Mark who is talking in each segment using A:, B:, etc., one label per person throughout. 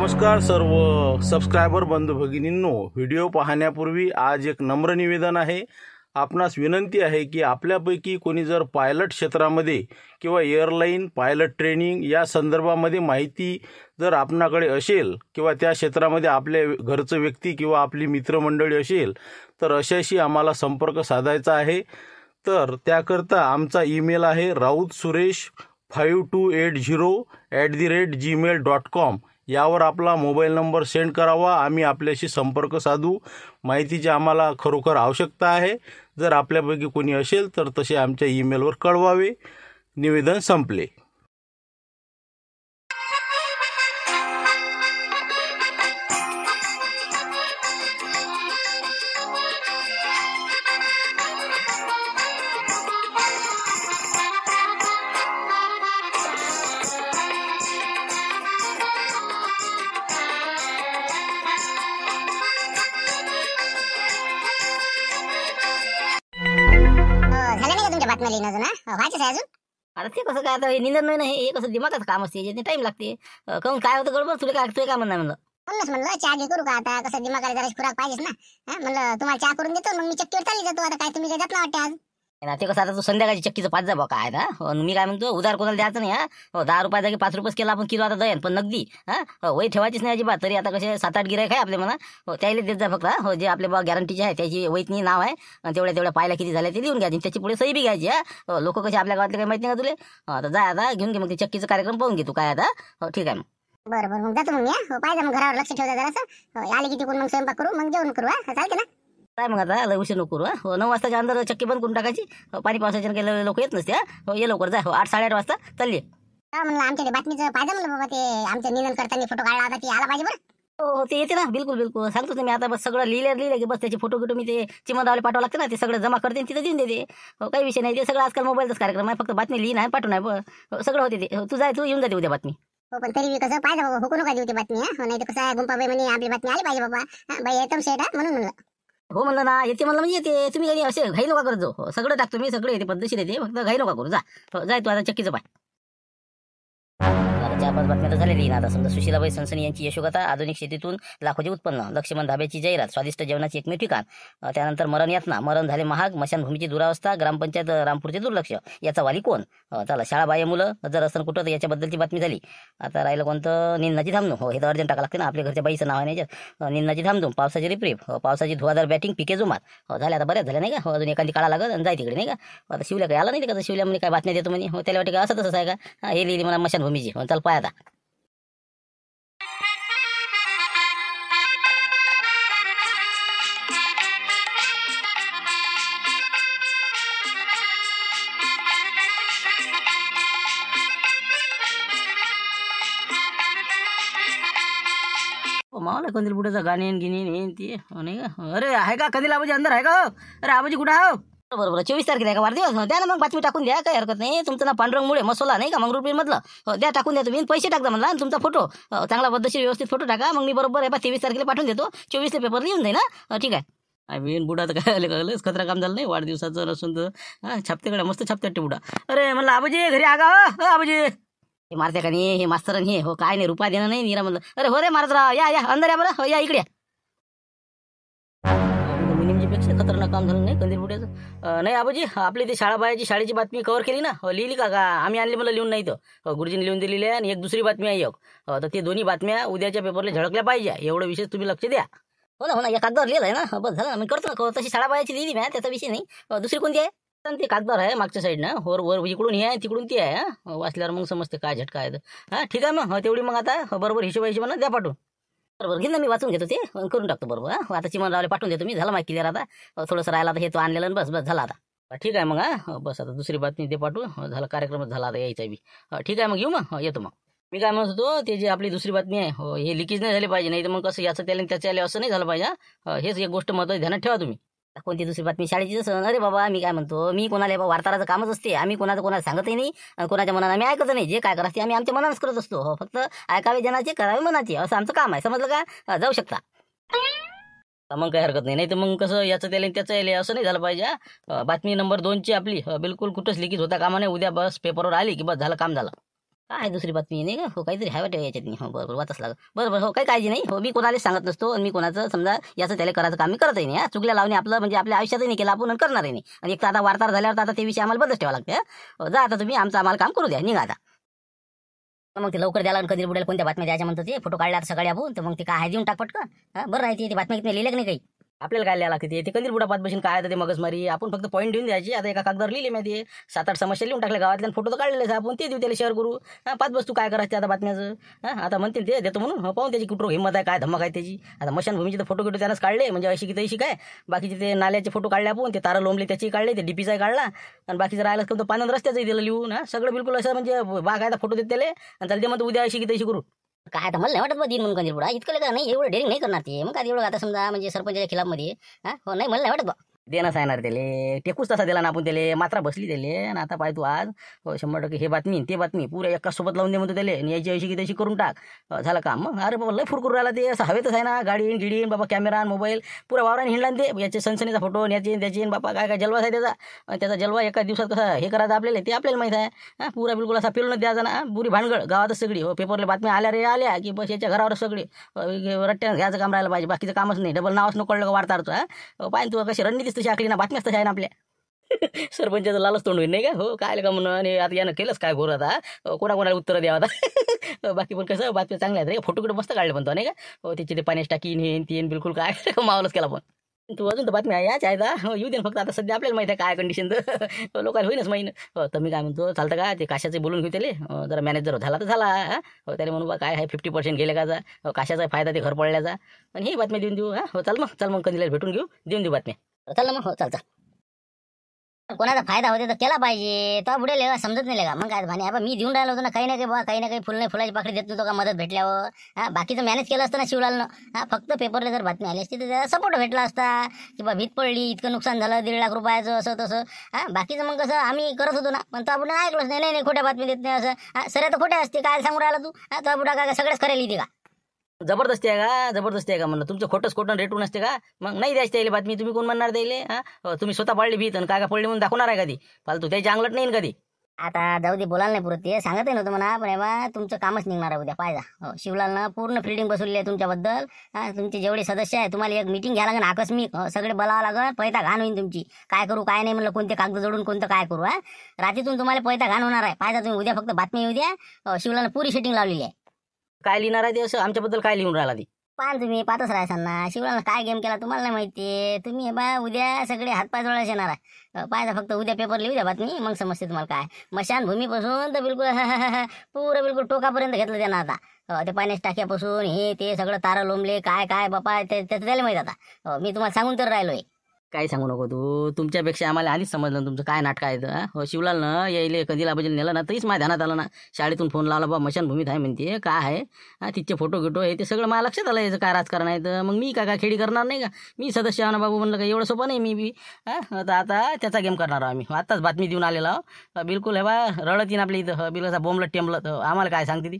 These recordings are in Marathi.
A: नमस्कार सर्व सबस्क्रायबर बंधू भगिनींनो, व्हिडिओ पाहण्यापूर्वी आज एक नम्र निवेदन आहे. आपणास विनंती आहे की आपल्यापैकी कोणी जर पायलट क्षेत्रामध्ये किंवा एअरलाईन पायलट ट्रेनिंग या संदर्भामध्ये माहिती जर आपणाकडे असेल किंवा त्या क्षेत्रामध्ये आपल्या घरचं व्यक्ती किंवा आपली मित्रमंडळी असेल तर अशाशी आम्हाला संपर्क साधायचा आहे. तर त्याकरता आमचा ईमेल आहे raut5280@gmail.com. यावर आपला मोबाईल नंबर सेंड करावा. आम्ही आपल्याशी संपर्क साधू. माहितीची आम्हाला खरोखर आवश्यकता आहे. जर आपल्यापैकी कोणी असेल तर तसे आमच्या ईमेलवर कळवावे. निवेदन संपले.
B: बातम्या लिहिणं अजून व्हायचं आहे अजून.
C: आता ते कसं काय, आता हे निंदन नाही, हे कसं दिमागाचं काम असते, याच्यात टाइम लागते. काहून काय होतं गडबड, तुला काय म्हणणार म्हणलं.
B: म्हणलं चहा घे करू का आता, कसं दिमागाला जरा खुराक पाहिजेच ना. म्हणलं तुम्हाला चहा करून देतो, मग मी चक्कीवर चालली जातो. आता काय तुम्ही काय जात ना वाटते आज.
C: ते कसं, आता तू संध्याकाळची चक्कीचं पाच जा बा काय ना. मी काय म्हणतो, उधार कोणाला द्यायचं नाही. 10 रुपये जागी 5 रुपये केला आपण किलो आता दयन, पण नगदी वही ठेवायचीच नाही अजिबात. तरी आता कसे 7-8 गिरायक आहे आपले म्हणा, त्याला देत जा फक्त. जे आपले बा गॅरंटीचे आहे त्याची वहीतनी नाव आहे, आणि तेवढ्या पायला किती झाले ते लिहून घ्यायची, त्याची पुढे सही बी घ्यायची. लोक कसे आपल्या गावातले काही माहिती नाही का तुले. आता जा, आता घेऊन घे मग ते चक्कीचा कार्यक्रम पाहून घे तू काय आता. ठीक आहे मग.
B: बरं मग जातो मग मी. पाहिजे मग घरावर लक्ष ठेवता जरासं. आले की तिकडून मग स्वयंपाक करू, मग जेवण करू. चालते ना.
C: काय मग आता उशीर नको करू. 9 वाजताच्या अंदर चक्की बंद करून टाकायची. पाणी पावसाच्या गेले लोक येत नसते. ये लवकर जा. 8-8:30 वाजता चालली.
B: म्हणलं आमच्या बातमीचं पाहिजे म्हणलं बाबा, ते आमचं निधन करताना फोटो काढला होता, ते आला पाहिजे बरं.
C: हो ते येते ना, बिलकुल सांगतो तुम्ही. आता बस सगळं लिहिलं की बस त्याचे फोटो मी ते चिमनरावला पाठवा लागते ना, ते सगळं जमा करते तिथं देऊन देते. काही विषय नाही. ते सगळं आजकाल मोबाईलचाच कार्यक्रम आहे. फक्त बातमी लिहिणं आहे, पाठवून आहे, सगळं होते ते. तू येऊन जाते उद्या बातमी.
B: हो पण तरी कसं पाहिजे बाबा, हुकू नका देऊ ती बातमी. नाही तर कसं आहे, गुंपाबाई म्हणे आपली बातमी आली पाहिजे बाबा. बाई एकदम शेट आहे म्हणून म्हणलं.
C: हो म्हणलं ना, येते म्हणलं म्हणजे येते. तुम्ही काही असे घाई नका करत जाऊ. सगळं टाकतो मी, सगळं येते, पद्धतशीर येते. फक्त घाई नका करू. जाय तू आता चक्कीचं पाय. 4-5 बातम्या तर झालेली ना. आता समजा सुशीलाबाई सनसनी यांची यशोगाथा, आधुनिक शेतीतून लाखोचे उत्पन्न, लक्ष्मण धाब्याची जाहिरात, स्वादिष्ट जेवणाची एकमेव ठिकाण, त्यानंतर मरण यातना, मरण झाले महाग, मशानभूमीची दुरावस्था, ग्रामपंचायत रामपूरचे दुर्लक्ष, याचा वाली कोण. चला, शाळा बाह्य मुलं जर असं कुठं तर याच्याबद्दलची बातमी झाली. आता राहिलं कोणतं, निंदनाची धामधूम. हे तर अर्जंट टाका लागते ना, आपल्या घरच्या बाईचं नाव आहे याच्यात. निंदनाची धामधूम, पावसाची रिप्रीप, पावसाची धुवाधार बॅटिंग, पिके जुमात. झाले आता बऱ्याच झाल्या नाही का. अजून एखादी काळा लागत आणि जाय तिकडे नाही का. आता शिवल्या काय आला नाही का, शिवल्या म्हणे काय बातम्या देतो म्हणे. त्याला वाटे का असं तसं आहे का. हे लिहिली मला मशानभूमीची. चल पाय आता. मावला कंदील बुड्याचा गाणे गिनी ते नाही का. अरे आहे का कंदील आबाजी अंदर आहे का. अरे आबाजी कुठं आहे. बरोबर 24 तारखेला आहे का वाढदिवस. द्या ना मग बातमी टाकून द्या, काही हरकत नाही. तुमचं ना पांडुरंगमुळे मसोला नाही का मंगरुळपीर मधलं, द्या टाकून द्या तुम्ही. पैसे टाकता म्हणला, आणि तुमचा फोटो चांगला पद्धतशीर व्यवस्थित फोटो टाका. मग मी बरोबर आहे 23 तारखेला पाठवून देतो. 24 पेपर लिहून जाईल ना. ठीक आहे. बिन बुडा तर काय आले खतरा काम झालं नाही वाढदिवसाचं नसून तर. छापतेकडे मस्त छापते बुडा. अरे म्हणलं आबाजी घरी आगा. आबाजी हे मारते का नाही, हे मास्तर हे हो काय नाही, रुपया देणं नाही निरा म्हणलं. अरे हो रे महाराजराव, या अंदर या बरं. या इकडे. पेक्षा खतरनाक काम झालं नाही कंदील बुड्याचं. नाही आबाजी, आपली ती शाळेची बातमी कव्हर केली ना. लिहिली का आम्ही आणली मला लिहून नाही तर गुरुजीने लिहून दिलेली आहे. आणि एक दुसरी बातमी आहे तर ते दोन्ही बातम्या उद्याच्या पेपरला झळकल्या पाहिजे, एवढं विशेष तुम्ही लक्ष द्या. हो ना या कागदावर लिहिलं आहे ना. बस झालं, मी करतो तशी शाळाबायाची लिहिली मी, त्याचा विषय नाही. दुसरी कोणती आहे ते कागदावर आहे मागच्या साईडनं. वर इकडून हे आहे तिकडून ती आहे. वाचल्यावर मग समजते काय झटका आहे. ठीक आहे मग तेवढी मग आता बरोबर हिशोबानं द्या पाठवून. बरोबर घेऊन मी वाचून घेतो ते करून टाकतो बरोबर. आता चिमनरावला पाठवून देतो मी. झालं माहिती क्लिअर. आता थोडंसं राहिला तर हे तो आणलेलं बस झाला आता. ठीक आहे मग. बस आता दुसरी बातमी ते पाठवून झालं, कार्यक्रमच झाला आता यायचा बी. ठीक आहे मग येऊ मग येतो मग. मी काय म्हणत होतो, ते जे आपली दुसरी बातमी आहे हे लिकेज नाही झाली पाहिजे. नाही तर मग कसं याचं त्याला त्याच्या आले असं नाही झालं पाहिजे. हेच एक गोष्ट महत्त्वाची ध्यानात ठेवा तुम्ही. कोणती दुसरी बातमी शाळेची जसं. अरे बाबा मी काय म्हणतो, मी कोणाला वार्ताहराचं कामच असते. आम्ही कोणाला सांगतही नाही, आणि कोणाच्या मनानं आम्ही ऐकत नाही. जे काय करायचं आम्ही आमच्या मनानंच करत असतो. फक्त ऐकावे जनाचे, करावे मनाचे, असं आमचं काम आहे. समजलं का. जाऊ शकता मग काही हरकत नाही. तर मग कसं याचं त्याला त्याचं यायला असं नाही झालं पाहिजे. बातमी नंबर 2ची आपली बिलकुल कुठंच लिकेज होता कामा नाही. उद्या बस पेपरवर आली की बस झालं, काम झालं. काय दुसरी बातमी नाही का हो काहीतरी हॅवट याच्यात नाही हो बरोबर वाचच लागत बरोबर हो काही काळजी नाही हो मी कोणालाच सांगत नसतो आणि मी कोणाचं समजा याचं त्याला करायचं काम मी करतही नाही चुकल्या लावणे आपलं म्हणजे आपल्या आयुष्यातही नाही केलं आपण आणि करणारही नाही आणि एक तर आता वार्ताहर झाल्यावर तर आता ते विषय आम्हाला बदलच ठेवा लागते जा आता तुम्ही आमचं आम्हाला काम करू द्या निघा आता मग ते लवकर द्यायला कधी बुडेल कोणत्या बातम्या द्यायच्या म्हणतो ते फोटो काढले आता सकाळी आपण तर मग ते काय देऊन टाक पटकन बरं राहते ते बातम्या किती लिहिलं की नाही काही आपल्याला काय लिहायला लागते ते कंदील बुडा पात बसून काय ते मगजमारी आपण फक्त पॉईंट देऊन द्यायची आता एका कागदावर लिहिले माहिती 7-8 समस्या लिहून टाकल्या गावातल्या फोटो तर काढलेले आपण ते देऊ त्याला शेअर करू पाच वस्तू काय करायचं आता बातम्याचं आता म्हणतील ते देतो म्हणून पाहून त्याची कुठं हिंमत आहे काय धमक आहे त्याची आता मशानभूमीचे तर फोटो किटो त्यानंच काढले म्हणजे अशी की तशी काय बाकीचे ते नाल्याचे फोटो काढले आपण ते तारा लोंबले त्याची काढले ते डीपीचाही काढला आणि बाकीचं राहिलं तर पाण्यात रस्त्याचंही दिलं लिहून सगळं बिलकुल असं म्हणजे बागायचा फोटो देत त्याला आणि चालते मग उद्या अशी की तशी करू काय आता मला नाही वाटत बा दिन म्हणून कंदील बुडा इतकं का नाही एवढं डेअरिंग नाही करणार ते मग काय एवढं आता समजा म्हणजे सरपंचाच्या खिलाफमध्ये हो नाही मला नाही वाटत बा देणं सांगणार त्याले टेकूच तसा दिला ना आपण त्याला मात्रा बसली त्याले आणि आता पाय तू आज 100% हे बातमी ते बातमी पुऱ्या एका सोबत लावून दे म्हणतो त्याला आणि याची अशी की तशी करून टाक झालं काम मग अरे बाबा लय फुरकूर राहिला ते असं हवेतच आहे ना गाडीन गिडीन बाबा कॅमेरा मोबाईल पुरा वावराने हिंडला ते याचे सनसनीचा फोटो याचे त्याचे बाबा काय काय जलवा आहे त्याचा जलवा एका दिवसात कसा हे करायचं आपल्याला ते आपल्याला माहीत आहे पुरा बिलकुल असा पेलून द्यायचा ना पुरी भानगड गावातच सगळी हो पेपरला बातम्या आल्या रे आल्या की बस याच्या घरावरच सगळी रट्ट्यानं घ्यायचं काम राहिलं पाहिजे बाकीचं कामच नाही डबल नावच नको कळलं का वार्ताहरचं पाहिजे तू कशी रणनीतीच तशी आखली ना बातम्याच तशा आहे ना आपल्या सरपंचाचं लालच तोंड होईल नाही का हो काय का म्हणून आणि आता यानं केलंच काय घोर आता कोणाकोणाला उत्तर द्यावं आता बाकी पण कसं बातम्या चांगल्या आहेत रे फोटो किटो मस्त काढले पण तो नाही का हो त्याचे ते पाण्याची टाकीन हे तीन बिलकुल काय मावलच केला पण तू अजून तर बातम्या याच आहे का येऊ दे फक्त आता सध्या आपल्याला माहिती आहे काय कंडिशन तर लोकांना होईनच माहीन तर मी काय म्हणतो चालतं का ते काशाचे बोलून घेऊ त्याला जरा मॅनेजर झाला तर झाला हो त्याला म्हणू बा काय आहे 50% गेले का काशाचा फायदा ते घर पडल्याचा आणि ही बातम्या देऊन देऊ हो चल मग कंदीला भेटून घेऊ देऊन देऊ बातम्या चल ना मग हो चालतं
B: कोणाचा फायदा होते तर केला पाहिजे तो पुढे लेवा समजत नाही का मग काय भाने मी देऊन राहिलो होतो ना काही ना काही फुल नाही फुलाची पाकडी देत नव्हतो का मदत भेटल्यावर बाकीचं मॅनेज केलं असतं ना शिवलालनं फक्त पेपरला जर बातमी आली असती तर त्याला सपोर्ट भेटला असता की बा भीत पडली इतकं नुकसान झालं 1.5 लाख रुपयाचं असं तसं बाकीचं मग कसं आम्ही करत होतो ना पण तो आपण ऐकलंच नाही खोट्या बातमी देत नाही असं सर तर खोट्या असते काय सांगू राहिला तू तो पुढा काय सगळंच खरेल इथे का
C: जबरदस्ती आहे का म्हणलं तुमचं खोटंच खोटं रेटून असते का मग नाही द्यायची त्याला बातमी तुम्ही कोण म्हणणार द्यायले तुम्ही स्वतः पडली भीत आणि काय पडली म्हणून दाखवणार आहे कधी फालतू त्याची अंगलट नाही कधी
B: आता जाऊ दे बोलायला नाही पुरत ते सांगत नव्हतं म्हणा पण बा तुमचं कामच निघणार आहे उद्या पाहिजा शिवलालनं पूर्ण फिल्डिंग बसवली आहे तुमच्याबद्दल तुमचे जेवढे सदस्य आहे तुम्हाला एक मीटिंग घ्यायला लागेल आकस्मिक सगळे बोलावं लागेल पैता घाण होईल तुमची काय करू काय नाही म्हणलं कोणते कागद जोडून कोणतं काय करू रात्रीतून तुम्हाला पैता घाण होणार आहे पाहिजा तुम्ही उद्या फक्त बातमी येऊ द्या शिवलालनं पुरी सेटिंग लावलेली आहे
C: काय लिहिणार आहे ते असं आमच्याबद्दल काय लिहून राहिला ती
B: पान तुम्ही पाहतच राहायचं ना शिवलालनं काय गेम केला तुम्हाला नाही माहिती तुम्ही बा उद्या सगळे हातपाय जोडायला येणार आहे पाहिजे फक्त उद्या पेपर लिहू द्या बातमी मग समजते तुम्हाला काय मशानभूमीपासून तर बिलकुल पुरं बिलकुल टोकापर्यंत घेतलं त्यांना आता ते पाण्याच्या टाक्यापासून हे ते सगळं तारा लोंबले काय काय बापा त्याचं त्याला माहित आता मी तुम्हाला सांगून तर राहिलोय
C: काही सांगू नको तू तुमच्यापेक्षा आम्हाला आधीच समजलं तुमचं काय नाटक आहे हो शिवलालनं यायले कधीला बजेल नेलं ना तरीच माझ्या ध्यानात आलं ना शाळेतून फोन लावला बा मशानभूमीत आहे म्हणते काय आहे तिचे फोटो गिटो हे ते सगळं मला लक्षात आलं याचं काय राजकारण आहे तर मग मी काय खेडी करणार नाही का मी सदस्य आहे ना बाबू म्हणलं का एवढं सोपं नाही मी बी आता त्याचा गेम करणार आहोत आम्ही आत्ताच बातमी देऊन आलेला बिलकुल हे बा रडत येईन आपल्या इथं बिलचा बोंबलत टेंबलं तर आम्हाला काय सांगते ती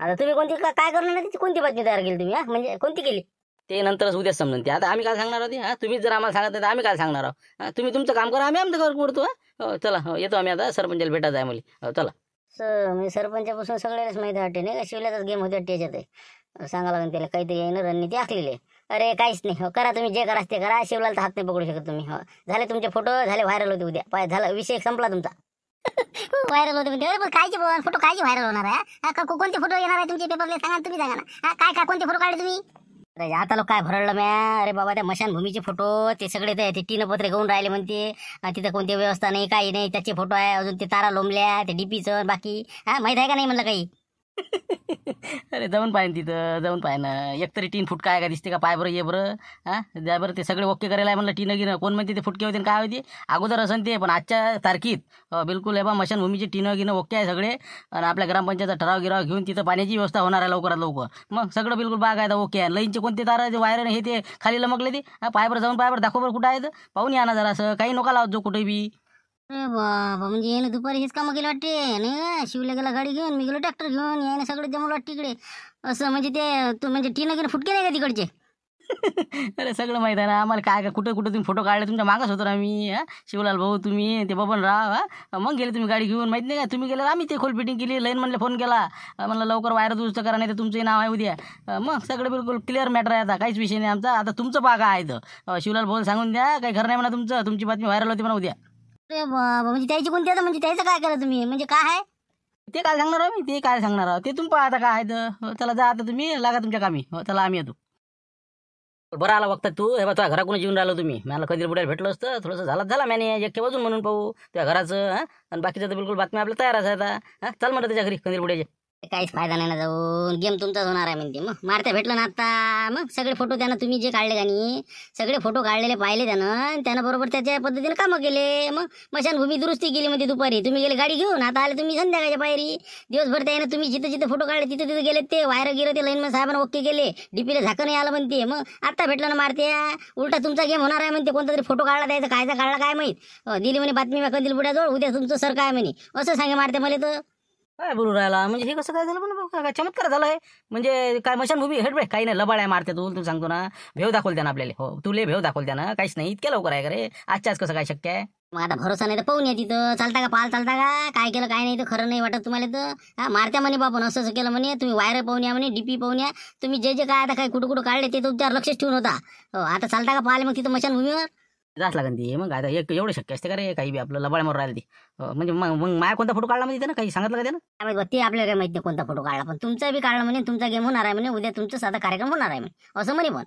B: आता तुम्ही कोणती काय करणार नाही कोणती बातमी तयार केली तुम्ही म्हणजे कोणती केली
C: ते नंतरच उद्याच समजून ते आता आम्ही काय सांगणार होती तुम्हीच जर आम्हाला सांगत तर आम्ही काय सांगणार आहोत तुम्ही तुमचं काम करा आम्ही आमचं काम करतो चला येतो आम्ही आता सरपंचाला भेटायचं आहे मला चला
B: मी सरपंचापासून सगळ्याच माहिती वाटते नाही का शिवल्याचाच गेम होते त्याच्यात सांगा लागेल त्याला काहीतरी येणं रणनीती आखलेली अरे काहीच नाही करा तुम्ही जे कराच ते करा शिवलालचा हात नाही पकडू शकत तुम्ही झाले तुमचे फोटो झाले व्हायरल होते उद्या पाय झाला विषय संपला तुमचा व्हायरल होते कायचे फोटो कायचे व्हायरल होणार आहे कोणते फोटो येणार आहे तुमचे पेपरले सांगा तुम्ही सांगा ना काय कोणते फोटो काढले तुम्ही अरे आता लोक काय भरडलं म्या अरे बाबा त्या मशानभूमीचे फोटो ते सगळे ते टीनं पत्रे घेऊन राहिले म्हणते तिथं कोणती व्यवस्था नाही काही नाही त्याचे फोटो आहे अजून ते तारा लोंबल्या ते डीपीचं बाकी माहित आहे का नाही म्हणलं काही
C: अरे जाऊन पाहिजे तिथं जाऊन पाहिजे ना एकतरी 3 फूट काय दिसते का पाय बरं ये बरं द्या बरं ते सगळे ओके करायला आहे म्हणलं टीनं गिनं कोण म्हणते ते फुटके होते काय होते अगोदर असं ते पण आजच्या तारखेत बिलकुल आहे बा मशानभूमीचे टीनं गिनं ओके आहे सगळे आणि आपल्या ग्रामपंचायतचा ठराव घेऊन तिथं पाण्याची व्यवस्था होणार आहे लवकरात लवकर मग सगळं बिलकुल बाग आहे ओके आहे लाईनचे कोणते तारा जे वायर हे ते खाली लमकले ते पायबर जाऊन पायबर दाखव बरं कुठं आहेत पाहून या ना जरा असं काही नका लावत जो कुठे बी
B: अरे बाबा म्हणजे याने दुपारी हेच कामं केलं वाटते नाही शिवला गेला गाडी घेऊन मी गेलो ट्रॅक्टर घेऊन याने सगळे जमलं वाटते इकडे असं म्हणजे ते तू म्हणजे टीनं गिनं फुटके नाही का तिकडचे
C: अरे सगळं माहीत आहे ना आम्हाला. काय काय कुठं कुठं तुम्ही फोटो काढले, तुमच्या मागच होतो ना आम्ही. शिवलाल भाऊ, तुम्ही, ते बबनराव. मग गेले तुम्ही गाडी घेऊन, माहित नाही का? तुम्ही गेले, आम्ही ते खोल फिटिंग केली. लाईन म्हणले फोन केला, म्हणलं लवकर वायर दुरुस्त करा, नाही तर तुमचंही नाव आहे उद्या. मग सगळं बिलकुल क्लिअर मॅटर आहे आता, काहीच विषय नाही आमचा. आता तुमचं पागा आहे तर शिवलाल भाऊ सांगून द्या, काही खरं नाही म्हणा तुमचं. तुमची बातमी व्हायरल होती म्हणा उद्या.
B: अरे बाबा, म्हणजे त्याची कोणती आता, म्हणजे त्याचं काय केलं तुम्ही, म्हणजे काय आहे?
C: ते काय सांगणार आहो मी, ते काय सांगणार आहोत, ते तुम्ही पहा आता काय आहे तर. चला जा आता तुम्ही, लागा तुमच्या कामी. चला आम्ही येतो. बरं आला बघता तू. हे बा तुझ्या घराकडून जेवून राहिलो तुम्ही. मला कधी बुड्याला भेटलं असतं थोडंसं झाला मॅने एक वाजून म्हणून पाहू त्या घराचं. आणि बाकीचं तर बिलकुल बातमी आपल्या तयारच आहे आता. चल म्हणतं त्याच्या घरी कंदील बुड्याचे.
B: काहीच फायदा नाही ना जाऊन, गेम तुमचाच होणार आहे म्हणते. मग मारत्या भेटलं ना आता. मग सगळे फोटो त्यानं तुम्ही जे काढले त्यानी, सगळे फोटो काढलेले पाहिले त्यानं बरोबर त्याच्या पद्धतीने कामं केले. मग मशानभूमी दुरुस्ती केली म्हणजे दुपारी. तुम्ही गेले गाडी घेऊन, आता आले तुम्ही संध्याकाळच्या पायरी. दिवसभर त्यानं तुम्ही जिथे जिथे फोटो काढले तिथे तिथे गेले, ते वायर गिरं ते लाईनमॅन साहेबांना ओके केले. डीपीला झाकं नाही आलं म्हणते. मग आता भेटलं ना मारत्या, उलटा तुमचा गेम होणार आहे म्हणते. कोणता तरी फोटो काढला द्यायचा, कायचा काढला काय माहीत. दिली म्हणे बातमी कंदील बुड्याजवळ, उद्या तुमचं सर काय म्हणे, असं सांगे मारते मला तर.
C: काय बोलू राहिला म्हणजे, हे कसं काय झालं पण, काय चमत्कार झालाय म्हणजे. काय मशानभूमी हेट बे, काही नाही, लबाड्या मारते तू सांगतो ना. भेव दाखवल त्यानं आपल्याला. हो तुले भेव दाखवल त्यानं, काहीच नाही. इतक्या लवकर आहे का रे? आजच्याच कसं काय शक्य आहे?
B: मग आता भरोसा नाही तर पाहून या तिथं. चालता का पाल, चालता का काय केलं काय नाही तर खरं नाही वाटत तुम्हाला तर. हा मारत्या म्हणे बापन, असं केलं म्हणे. तुम्ही वायर पाहून या म्हणे, डीपी पाहून या. तुम्ही जे जे काय आता काय कुठं कुठं काढले ते तुमच्यावर लक्षच ठेवून होता. हो आता चालता का पाल मग तिथं मशानभूमीवर.
C: जास्त लागन ती. मग आता एक एवढं शक्य असते का रे? काही बी आपलं लबाड्या मारून राहिलं ती. म्हणजे मग माया कोणता फोटो काढला म्हणजे त्यानं काही सांगितलं का त्यानं?
B: काय माहित बा, ते आपल्याला काय माहित नाही कोणता फोटो काढला. पण तुमचा बी काढला म्हणे, तुमचा गेम होणार आहे म्हणे, उद्या तुमचा साधा कार्यक्रम होणार आहे म्हणे, असं म्हणे. पण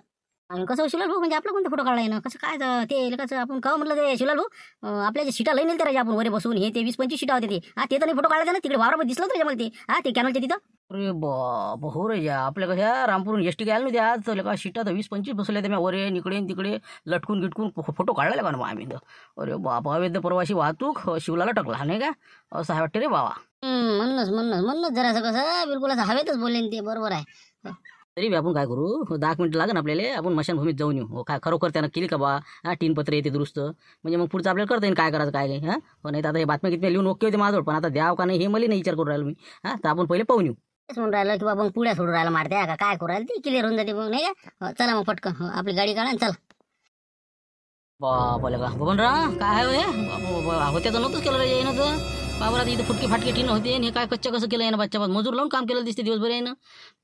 B: आणि कसं शिवलाल भाऊ, म्हणजे आपला कोणता फोटो काढला ना, कसं काय ते कसं आपण का म्हणलं ते शिवलाल भाऊ, आपल्या जे सीटा लई नेल तर आपण वरे बसून, हे ते 20-25 सीटा होते ते. ते तर नाही फोटो काढला ना, तिकडे वावरामध्ये दिसलं तर मला ते. ते कॅनलच्या तिथं.
C: अरे बाप हो रे, या आपल्या कशा रामपूरून एस टी घ्यायला नव्हती आज तर का शिटा तर 20-25 बसवल्या त्या वरे इकडे तिकडे लटकून गिटकून फोटो काढला का ना आम्ही तर. अरे बाप, अवैध परवाशी वाहतूक शिवलाला टकला नाही का, असं आहे वाटतं रे बाबा.
B: म्हणूनच जरासं कसं बिलकुल असं हवेतच बोलले ते, बरोबर आहे.
C: तरी बी आपण काय करू, 10 मिनिटं लागेल आपल्याला. आपण मशानभूमीत जाऊन येऊ. काय खरोखर त्यानं केली का बा? तीन पत्र येते दुरुस्त, म्हणजे मग पुढचं आपल्याला करता येईल काय करायचं काय नाही. नाही तर आता हे बातम्या किती लिहून ओके होते माझ्याजवळ, पण आता द्याव का नाही हे मला नाही विचार करू राहिलो मी. तर आपण पहिले पाहून येऊ.
B: तेच म्हणून राहिलं की बाबा पुढ्या सोडून राहिला मारत्या का काय करू राहिलं, ती क्लिअर होऊन जाते मग, नाही का. चला मग पटकन आपली गाडी काढा आणि चला.
C: बापाले का बबनरा, काय आहे होत्याचं नव्हतंच केलं रे येणं तर. बाबा आता इथं फुटके फाटके ठिन होते आणि हे काय कच्च्या कसं केलं आहे ना, बच्चा मजूर लावून काम केलं दिसते दिवसभर आहे ना.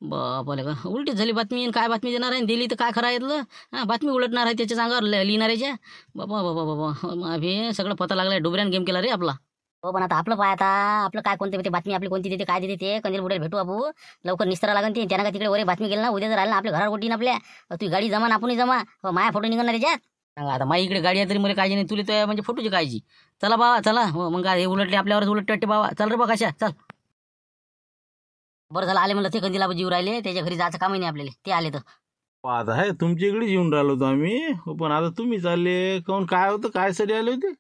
C: बापाले का उलटीच झाली बातमी. काय बातमी देणार आहे, दिली तर काय खरं येतलं. बातमी उलटणार आहे त्याच्या सांगावर लिहिणाऱ्याच्या. बाबा बाबा बाबा अभि सगळं पता लागलाय, डुबऱ्यान गेम केला रे आपला.
B: हो पण आता आपलं पाय, आता आपलं काय कोणते बातमी आपली कोणती देते काय देते ते कंदील बुड्याला भेटू आपण लवकर. निस्तरा लागन ते त्यांना का तिकडे वरे बातमी गेली ना, उद्या जर राहिलं ना आपल्या घरावर गोटीन आपल्या, तुझी गाडी जमा ना आपणही जमा. माया फोटो निघणार त्याच्यात.
C: सांगा आता माझी इकडे गाडी आहे तरी मला काळजी नाही, तुला तर म्हणजे फोटोची काळजी. चला बाबा चला. मग हे उलटले आपल्यावरच उलटते वाटते बाबा. चल रे बा कशा चल. बरं झालं आले म्हणलं, ते कंदीला जीव राहिले, त्याच्या घरी जायचं कामही नाही आपल्याला, ते आले तर.
A: आता आहे तुमच्या इकडे येऊन राहिलो होतो आम्ही, पण आता तुम्ही चालले काऊन, काय होतं, काय साठी आले होते?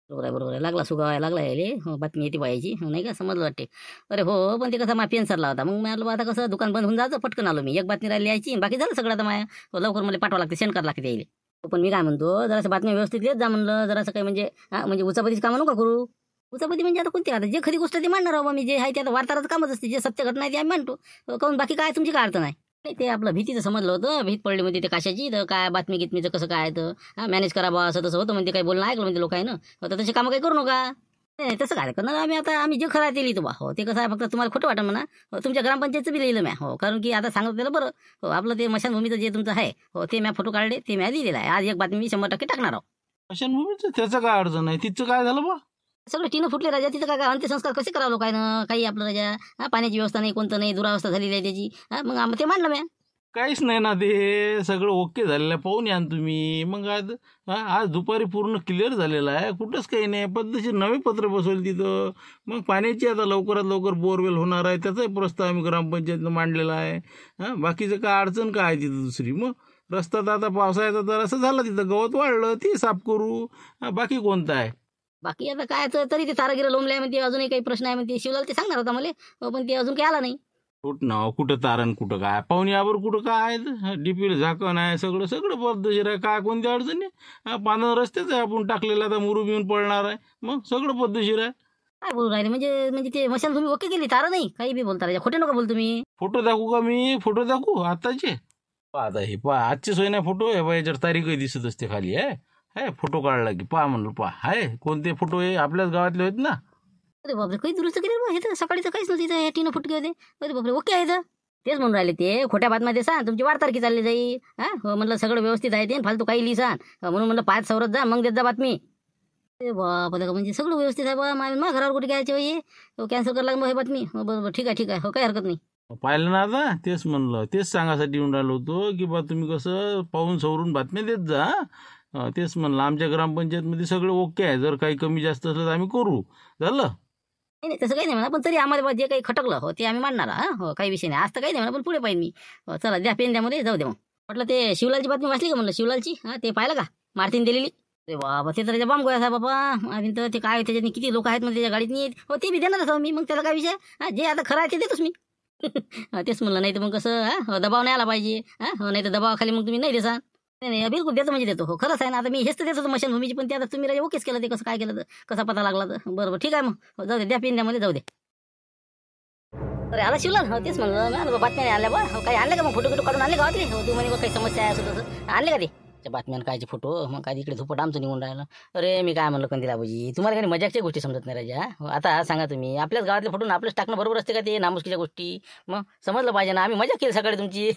C: बरोबर आहे लागला सुगावायला लागला यायले. बातमी येते पाहायची नाही का, समजलं वाटते. अरे हो, पण ते कसं माझ्या पेन सरला होता. मग मला आता कसं दुकान बंद होऊन जायचं, पटकन आलो मी. एक बातमी राहिली यायची, बाकी झालं सगळं आता माया. लवकर मला पाठवा लागते, सेंड करावं लागते यायले. पण मी काय म्हणतो, जरासं बातम्या व्यवस्थित येत जा म्हणलं. जरासं काही म्हणजे म्हणजे उचापतीच कामं नका करू. उचापती म्हणजे आता कोणती, आता जे खरी गोष्ट ते मांडणार आहो मी. जे आहे ते आता वार्ताहराचं कामच असते, जे सत्य घटना आहे ते आम्ही मांडतो. काहून बाकी काय तुमची काय अर्थ नाही. ते आपलं भीतीचं समजलं होतं, भीत पडली म्हणजे ते कशाची, तर काय बातमी गितमीचं कसं काय तर मॅनेज करा बा, असं तसं होतं म्हणजे. काही बोलणं ऐकलं म्हणजे लोकांना, तर तसे कामं काही करू नका. नाही तसं काय करणार आम्ही. आता आम्ही जे खरं आहे ते लिहितो बा. हो ते कसं आहे, फक्त तुम्हाला खोटं वाटतं म्हणा. तुमच्या ग्रामपंचायतचं बी लिहिलं म्या. हो कारण की आता सांगत त्याला बरं. हो आपलं ते मशानभूमीचं जे तुमचं आहे, हो ते म्या फोटो काढले, ते म्या लिहिलेलं आहे. आज एक बातमी मी 100% टाकणार आहो.
A: मशानभूमीचं त्याचं काय अडचण नाही, तिचं काय झालं बा?
C: सगळं टीनं फुटले राजा. तिथं काय अंत्यसंस्कार कसे करावं लोकांना, काही आपलं राजा पाण्याची व्यवस्था नाही, कोणतं नाही, दुरावस्था झालेली आहे त्याची. मग आम्ही ते मांडलं म्या.
A: काहीच नाही ना, ते सगळं ओके झालेलं आहे, पाहून या तुम्ही. मग आज दुपारी पूर्ण क्लिअर झालेलं आहे, कुठंच काही नाही. पद्धतशीर नवे पत्र बसवले तिथं. मग पाण्याची आता लवकरात लवकर बोरवेल होणार आहे, त्याचाही प्रस्ताव आम्ही ग्रामपंचायतनं मांडलेला आहे. बाकीचं काय अडचण काय आहे तिथं दुसरी. मग रस्ता तर आता पावसाळ्याचा तर असं झालं, तिथं गवत वाढलं ते साफ करू. बाकी कोणतं आहे?
C: बाकी आता काय तरी ते तारागिरा लोंबले म्हणते, अजूनही काही प्रश्न आहे म्हणते. शिवलाल ते सांगणार होता मला, पण ते अजून काही आला नाही.
A: कुठं तारण कुठं काय, पाहुणे यावर कुठं काय आहे, डीपीला झाकण आहे, सगळं सगळं पद्धतशीर आहे. काय कोणती अडचण आहे? पानं रस्त्याच आहे, आपण टाकलेला आता मुरूम येऊन पडणार आहे. मग सगळं पद्धतशीर आहे.
C: काय बोलू राहिले म्हणजे ते मशानभूमी ओके केली, तारा नाही, काही बी बोलता राजा, खोटे नका बोल तुम्ही.
A: फोटो दाखवू का मी? फोटो दाखवू आताचे? पहा आता हे पहा आजची सोय नाही फोटो आहे, याच्यावर तारीखही दिसत असते खाली आहे फोटो काढला की पहा म्हणलं पहा आहे कोणते फोटो आहे आपल्याच गावातले आहेत ना.
C: अरे बापरे, काही दुरुस्त केलं बा, हे तर सकाळी तर काहीच नव्हती इथं, टीनं फुटके होते. अरे बापरे, ओके आहे तर. तेच म्हणून राहिले ते खोट्या बातम्या ते सांग, तुमची 12 तारखे चालली जाईल. हो म्हणलं सगळं व्यवस्थित आहे ते, फालतू काही लिहिसान म्हणून म्हणलं 5 सवरत जा मग देत जा बातमी. अरे बाप रे, म्हणजे सगळं व्यवस्थित आहे बा, माझ्या घरावर कुठे घ्यायचे हे कॅन्सल करायला लागलं हे बातमी. हो बरोबर, ठीक आहे हो, काही हरकत नाही.
A: पाहिलं ना आता तेच म्हणलं, तेच सांगासाठी येऊन राहिलो होतो की बा तुम्ही कसं पाहून सवरून बातम्या देत जा. तेच म्हणलं आमच्या ग्रामपंचायतमध्ये सगळं ओके आहे, जर काही कमी जास्त असलं तर आम्ही करू. झालं
C: नाही तसं काही नाही म्हणा, पण तरी आम्हाला जे काही खटकलं हो ते आम्ही मानणार. हो काही विषय नाही, आज तर काही नाही म्हणा, पण पुढे पाहिजे मी. चला द्या पेन द्यामध्ये जाऊ दे. मग म्हटलं ते शिवलालची बातमी वाचली का म्हणलं, शिवलालची ते पाहिलं का मारतीन दिलेली. अरे बाबा, ते तर त्याच्या बॉम्ब गोळ्या बाबा. आणि तर ते काय त्याच्यात किती लोक आहेत म्हणजे त्याच्या गाडीत नाही हो, ते बी देणारच हो मी. मग त्याला काय विषय, जे आता खरं आहे ते देतोच मी. तेच म्हणलं, नाही तर मग कसं दबाव नाही आला पाहिजे. हो नाही तर दबावाखाली मग तुम्ही नाही देसा. नाही बिलकुल देतो म्हणजे देतो. हो खरंच आहे ना, आता मी हेच तर देत होतो मशीनभूमीची, पण ते आता तुम्ही ओकेच केलं, ते कसं काय केलं तर कसा पता लागला तर. बरोबर ठीक आहे मग जाऊ दे, द्या पिंद्यामध्ये जाऊ दे. अरे आला शिवलाल, हो तेच म्हणलं ना, बातम्या आणल्या बा. हो काही आणले का मग, फोटो काढून आणले गावातले. हो तू म्हणे काही समस्या आहे असं तसं, आणले का ते बातम्यानं कायचे फोटो. मग काय इकडे झोपट आमचं निघून राहिलं. अरे मी काय म्हणलं कंदिला बाबूजी, तुम्हाला काही मजाकच्या गोष्टी समजत नाही राजा. आता सांगा तुम्ही, आपल्याच गावातले फोटो आपल्याच टाकणं बरोबर असते का ते नामुष्कीच्या गोष्टी. मग समजलं पाहिजे ना, आम्ही मजा केली सकाळी तुमची.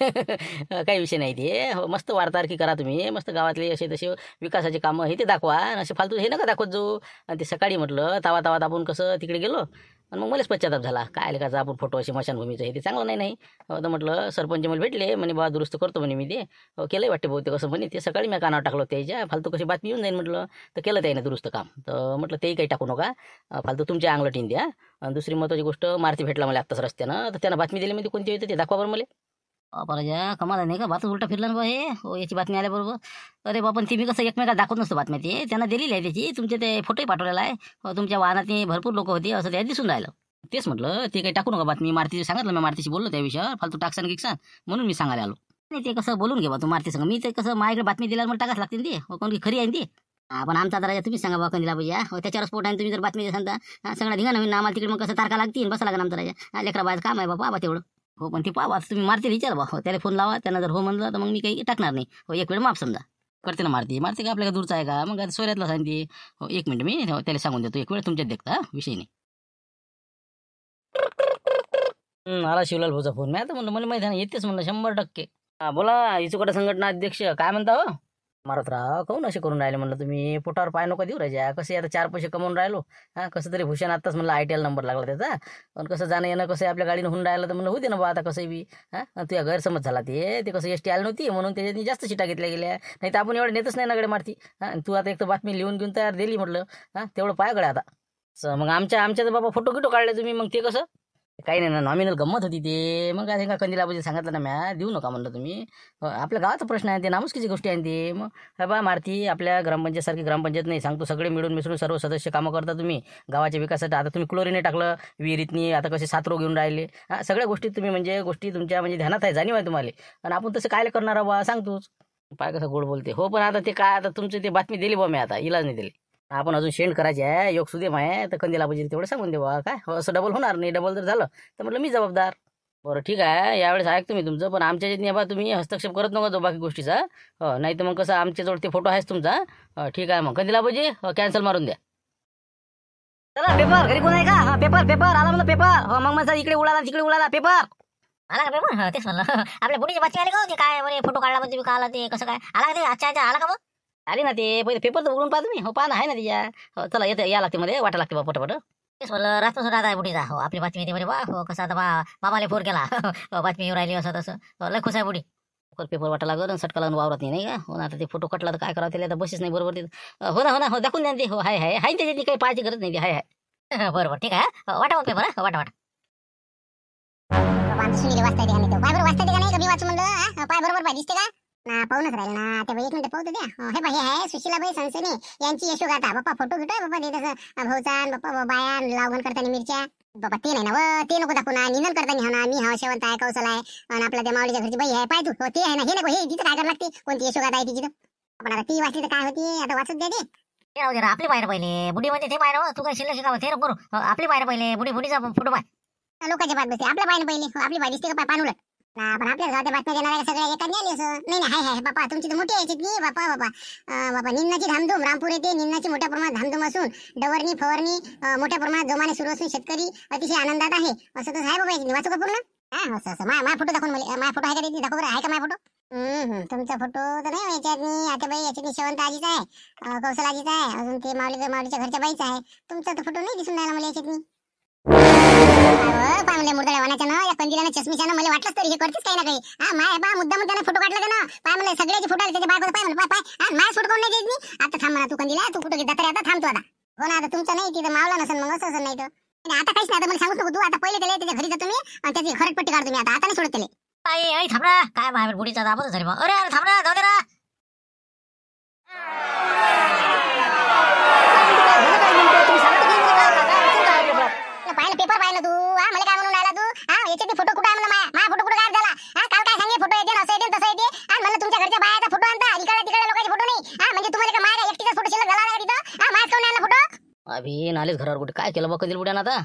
C: काही विषय नाही ते. हो मस्त वार्ताहरकी करा तुम्ही, मस्त गावातले असे तसे विकासाचे कामं हे ते दाखवा. असे फालतू हे नका दाखवत जो. आणि ते सकाळी म्हटलं तावा आपण कसं तिकडे गेलो आणि मग मलाच पश्चाताप झाला, काय लिखायचा आपण फोटो असे मशानभूमीचं हे ते चांगलं नाही. तर म्हटलं सरपंच मला भेटले म्हणे बा दुरुस्त करतो म्हणे मी ते. केलंही वाटते बहुतेक असं म्हणे, ते सकाळी मी कानावर टाकलं त्याच्या, फालतू कशी बातमी येऊन जाईल म्हटलं. तर केलं त्याने दुरुस्त काम. तर म्हटलं तेही काही टाकू नका, फालतू तुमच्या अंगलटीन द्या. आणि दुसरी महत्त्वाची गोष्ट, मारुती भेटला मला आत्ताच रस्त्यानं, तर त्यानं बातमी दिली म्हणजे कोणती होती ते दाखवा बरं मला. अपराजा कमाल नाही का, बातच उलटा फिरला ना बा हे. हो याची बातमी आल्याबरोबर. अरे बाबा, पण ती मी कसं एकमेकाला दाखवत नसतो बातम्या, ते त्यांना दिलेली आहे त्याची. तुमचे ते फोटोही पाठवलेला आहे. तुमच्या वाहनात भरपूर लोक होते असं त्या दिसून राहिलं. तेच म्हटलं ते काही टाकू नका बातमी. मारुतीची सांगितलं मी, मारुतीशी बोललो त्या विषयावर, फालतू टाकसान गिकसान म्हणून मी सांगायला आलो. नाही ते कसं बोलून घे बा तू मारुती सांग, मी ते कसं माझ्याकडे बातमी दिल्यावर मला टाकाच लागतील ते. कोण की खरी आहे ती. पण आमचा राजा तुम्हीच सांगा बा कंदिला पाहिजे. हो त्याच्यावर स्पोर्ट आहे, तुम्ही जर बातमी सांगता सगळा धिंगा नवीन आम्हाला तिकडे मग कसं तारखा लागतील, बसा लागेल आमचा राजा. लेकरा बायचं काम आहे बाबा तेवढं. हो पण ते पाहा तुम्ही मारती विचार बा. हो त्याला फोन लावा, त्यांना जर हो म्हणलं तर मग मी काही टाकणार नाही. हो एक वेळ माफ समजा करते ना. मारती का आपल्याला दूरचा आहे का, मग सोयऱ्यातला सांगते. हो 1 मिनिट मी त्याला सांगून देतो, एक वेळ तुमच्यात देखता विषय नाही. आला शिवलाल भाऊचा फोन. मी आता म्हणलं मला माहिती आहे येतेच म्हणलं 100%. बोला इचुकटा संघटना अध्यक्ष, काय म्हणता हो मारुतराव, काहून असे करून राहिले म्हणलं तुम्ही, पोटावर पाय नको देऊ राजा. कसे आता 4 पैसे कमवून राहिलो. कसं तरी भूषण आत्ताच म्हणलं ITL नंबर लागला त्याचा. पण कसं जाणं येणं कसं आपल्या गाडीनं होऊन राहिलं, तर म्हणलं होते ना बा आता कसं बी. तुझ्या गैरसमज झाला ते कसं ST आली नव्हती म्हणून त्याच्यानी जास्त शिटा घेतल्या गेल्या, नाही तर आपण एवढं नेतच नाही ना गडे मारती. तू आता एक तर बातमी लिहून घेऊन तयार दिली म्हटलं, तेवढं पाय गडे आता. मग आमच्या तर बाबा फोटो काढले तुम्ही, मग ते कसं काही नाही ना, नॉमिनल गंमत होती ते. मग काय का कंदिला बाबूजी सांगितलं ना म्या, देऊ नका म्हणलं तुम्ही. आपल्या गावाचा प्रश्न आहे ते, नामुष्कीची गोष्टी आहे ते. मग हे बा मारती, आपल्या ग्रामपंचायतसारखी ग्रामपंचायत नाही सांगतो, सगळे मिळून मिसळून सर्व सदस्य कामं करता तुम्ही गावाच्या विकासासाठी. आता तुम्ही क्लोरीने टाकलं विहिरीतनी, आता कसे 7 रोग येऊन राहिले. सगळ्या गोष्टी तुम्ही म्हणजे गोष्टी तुमच्या म्हणजे ध्यानात आहे, जाणीव आहे तुम्हाला. आणि आपण तसं काय करणार बा सांगतोच. पाय कसं गोड बोलते. हो पण आता ते काय, आता तुमची ते बातमी दिली बा मी, आता इलाज नाही दिली. आपण अजून शेंड करायचे आहे, योग सुदेम आहे, तर कंदिला पाहिजे तेवढं सांगून देवा. काय असं डबल होणार नाही, डबल जर झालं तर म्हटलं मी जबाबदार. बरं ठीक आहे, यावेळेस ऐक तुम्ही तुमचं, पण आमच्या याच्यात बा तुम्ही हस्तक्षेप करत नका जो बाकी गोष्टीचा. नाही तर मग कसं आमच्याजवळ ते फोटो आहेच तुमचा. ठीक आहे मग कंदिला पाहिजे कॅन्सल मारून द्या. चला पेपर घरी कोण आहे का, पेपर आला म्हणलं पेपर. हो मग माझा इकडे उडाला तिकडे उडाला पेपर
B: आला का पेपर. तेच म्हणलं आपल्या बुढीची बातमी आली का होती, काय म्हणे फोटो काढला म्हणजे का आला ते, कसं काय आला का ते आजच्या आला का मग.
C: आली ना ते, पहिले पेपर तर उघडून पाहा तुम्ही. हो पाहा ना, आहे ना तिच्या. चला येते या लागते मध्ये, वाटा लागते बा पटपट.
B: तेच म्हणलं रात्र सुद्धा आता बुढीचा. हो आपली बातमी येते बरे बा. हो कसं आता मामाला फोन केला बातमी येऊ राहिली असं तसं. लय खुश आहे बुढी.
C: पेपर वाटा लागत आणि सटका लावून वावरत नाही का. हो ना, आता ते फोटो कटला तर काय करावं, त्याला आता बसेस नाही बरोबर. हो ना हो दाखवून द्या ते. हो हाय त्याच्यात काही पाहायची गरज नाही. हाय
B: बरोबर ठीक आहे. वाटा पेपर वाटा वाचता येते का नाही, पाय बरोबर वाचता येते का नाही, कमी वाचू म्हणलं. पाय बरोबर पाय दिसते का ना, पाहूनच राहील ना त्या. 1 मिनिट पाहू द्या. हे बाई आहे सुशीलाबाई सनसने यांची यशोगाथा. बाप्पा फोटो घेतोय बाप्पा, ते तसं भाऊचान बाप्पा बाया लावण करताना मिरच्या बाबा, ते नाही ना ते नको दाखवू ना. निंदन करताना हो ना, मी हा शेवंत आहे कौशल आहे आणि आपल्या त्या मावळीच्या घरची बाई आहे पाय तू. ते आहे ना, हे नको, हे तिचं काय करावं लागते, कोणती यशोगाथा आहे तिची. आपण आता ती वाचली तर काय होती, आता वाचत द्या ते राहू दे. आपली पायरं पहिले बुढी म्हणजे ते पायरं, तू काय शिल्लक शिकावं ते करू. आपली पायरं पहिले बुढीचा फोटो पाय. लोकांच्या पाय बसते, आपल्या पायनं पहिले आपली पाय दिसते का पाय पानुलट.
D: पण आपल्याच गावात बातम्या देणाऱ्या सगळ्या एकाने आली असं नाही नाही हाय हाय बापा तुमची तर मोठी आहे याच्यातली बापा बापा बापा निन्नाची धामधूम रामपूर येथे निन्नाची मोठ्या प्रमाणात धामधूम असून डवरणी फवारणी मोठ्या प्रमाणात जोमाने सुरू असून शेतकरी अतिशय आनंदात आहे असं तर आहे बाबा याच्यातली वाचू का पूर्ण हा असं असं माझा फोटो दाखवून मला माझा फोटो आहे का त्याची दाखव बरं आहे का माझा फोटो तुमचा फोटो तर नाही याच्यातनी आता बाई याच्यातनी शेवंत आजीचा आहे कौशल आजीचा आहे अजून ते माऊलीच्या घरच्या बाईचा आहे तुमचा तर फोटो नाही दिसून राहिला मला याच्यातनी पाय मुर्दळ्या वाणाच्या ना या कंदिलानं चष्मीच्या मला वाटलंच तरी हे करतेच काही ना काही हा माय बा मुद्दा मुद्द्यानं फोटो काढला ना पाय मला सगळ्याचे फोटो आले त्याच्या बायकोचा पाय म्हणलं पाय पाय माझा फोटो कोण नाही देत मी आता थांब म्हणा तू कंदिला तू कुठं घेता तरी आता थांबतो आता हो ना आता तुमचा नाही तिथं मावला नसेल मग असं नाही तर आता काहीच नाही आता मला सांगूच नको तू आता पहिले त्याला त्याच्या घरी जातो मी आणि त्याची खरटपट्टी काढतो मी आता नाही सोडत त्याला
B: आई थांब ना काय माय बुडीचा दाबच झाली मग अरे थांब ना जाऊ दे ना
D: पाहिलं पेपर पाहिलं तू हा मला काय म्हणून राहिला तू हा याच्यात फोटो कुठं आहे म्हणलं माझा फोटो कुठं गायब झाला हा काल काय सांगे फोटो येते असं येते तसं येते आणि म्हणलं तुमच्या घरच्या बायाचा फोटो आणता इकडे तिकडे लोकांचे फोटो नाही हा म्हणजे तुम्हाला का माझ्या एकटीचा फोटो शिल्लक झाला का तिथं हा माझा कोण आणला फोटो
C: अभि नालेच घरावर कुठे काय केलं बा कंदील बुड्यानं आता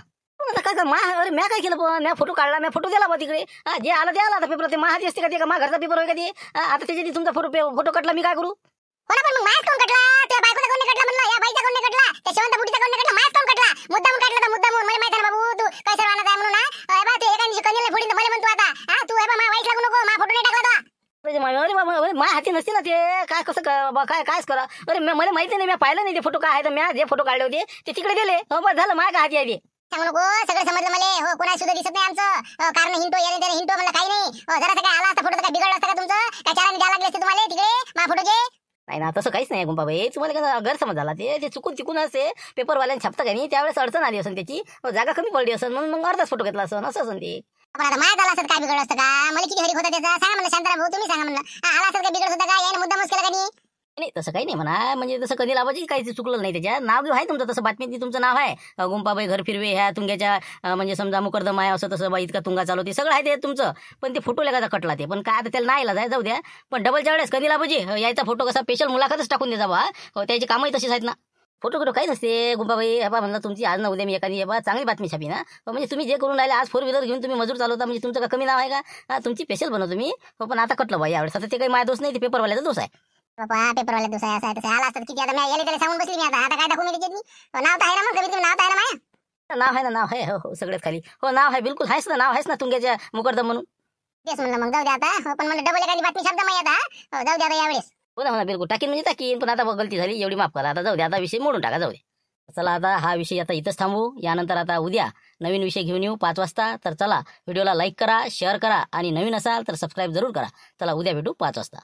C: काय काय अरे म्या काय केलं बा म्या फोटो काढला म्या फोटो दिला बा तिकडे हा जे आला ते आला आता पेपर ते महाजी असते का ते का माझा घरचा पेपर होय का ते आता त्याच्यात तुमचा फोटो कटला मी काय करू
D: हो ना पण मग माझा कोण कटला त्या बायकोचा कोण कटला म्हणलं या बाईचा कोण कटला त्या शेवंत बुडीचा कोण कटला माझा कोण कटला मुद्दाम काढला तर मुद्दाम मला माहिती आहे ना बाबू तू काय सर्वांना काय म्हणून ना बा तू एका दिवशी कंदीला फोडीन मला म्हणतो आता हा तू बा माझ्या वाईट लागू नको माझा फोटो नाही टाकला तो
C: अरे बाबा माझ्या हाती नसते ना ते काय कसं कायच करा अरे मला माहिती नाही मी पाहिलं नाही ते फोटो काय आहे तर मी जे फोटो काढले होते ते तिकडे दिले हो बस झालं माझ्या हाती आहे ते
D: सांगू नको सगळं समजलं मला हो कोणा सुद्धा दिसत नाही आमचं कारण हिंटो याने त्याने हिंटो म्हणलं काही नाही जरा काय आला असता फोटो काय बिघडला असता का तुमचं काय चाराने द्यायला लागले असते तुम्हाला तिकडे माझ्या फोटोचे
C: नाही ना तसं काहीच नाही गुंपाबाई तुम्हाला काय गैरसमज झाला ते चुकून असते पेपरवाल्याने छापता का नाही त्यावेळेस अडचण आली असेल त्याची जागा कमी पडली असेल म्हणून मग अर्धाच फोटो घेतला असं असं ते
D: आपण आता माझ्या झाला असत काय बिघडलं असतं का मला किती हरी होता त्याचा सांगा म्हणलं शांताराम भाऊ तुम्ही सांगा म्हणलं आला असत काय बिघडत होता का याने मुद्दामच केला का नाही
C: नाही तसं काही नाही म्हणा म्हणजे तसं कंदील आबाजी काही चुकलं नाही त्याच्या नाव आहे तुमचं तसं बातमीत तुमचं नाव आहे गुंपाबाई घर फिरवे ह्या तुंग्याच्या म्हणजे समजा मुकरदम आहे असं तसं बाई इतका तुंगा चालवते सगळं आहे ते तुमचं पण ते फोटो लगाचा कटला ते पण काय आता त्याला नाही जाय जाऊ द्या पण डबलच्या वेळेस कंदील आबाजी यायचा फोटो कसा स्पेशल मुलाखतच टाकून द्या जावा त्याची कामही तशीच आहेत ना फोटो काही नसते गुंपाबाई हबा म्हणलं तुमची आज ना उद्या मी एखादी बा चांगली बातमी छापी ना म्हणजे तुम्ही जे करून राहिले आज 4 व्हीलर घेऊन तुम्ही मजूर चालवता म्हणजे तुमचं का कमी नाव आहे का तुमची स्पेशल बनवतो मी पण आता कटलं बाई यावेळेस आता ते काही माझा दोष नाही ते पेपरवाल्याचा दोष आहे
D: बाबा पेपरवाले दुसरा असा तसं आला असतात किती आता मी याला त्याला सांगून बसली मी आता काय दाखवून त्याच्यात नाव तर आहे ना मग कमीत कमी नाव तर आहे ना माझ्या
C: नाव आहे ना नाव आहे हो सगळ्यात खाली हो नाव आहे बिलकुल आहेच ना नाव आहेच ना तुंग्याच्या मुकरदम म्हणून
D: तेच म्हणलं मग जाऊ द्या आता पण मला डबल एखादी बातमी शब्द माहिती आता जाऊ द्या आता यावेळेस
C: हो ना बिलकुल टाकीन म्हणजे टाकीन पण आता गलती झाली एवढी माफ करा आता जाऊ द्या आता विषय मोडून टाका जाऊ द्या चला आता हा विषय आता इथंच थांबू यानंतर आता उद्या नवीन विषय घेऊन येऊ 5 वाजता तर चला व्हिडिओला लाईक करा शेअर करा आणि नवीन असाल तर सबस्क्राईब जरूर करा चला उद्या भेटू 5 वाजता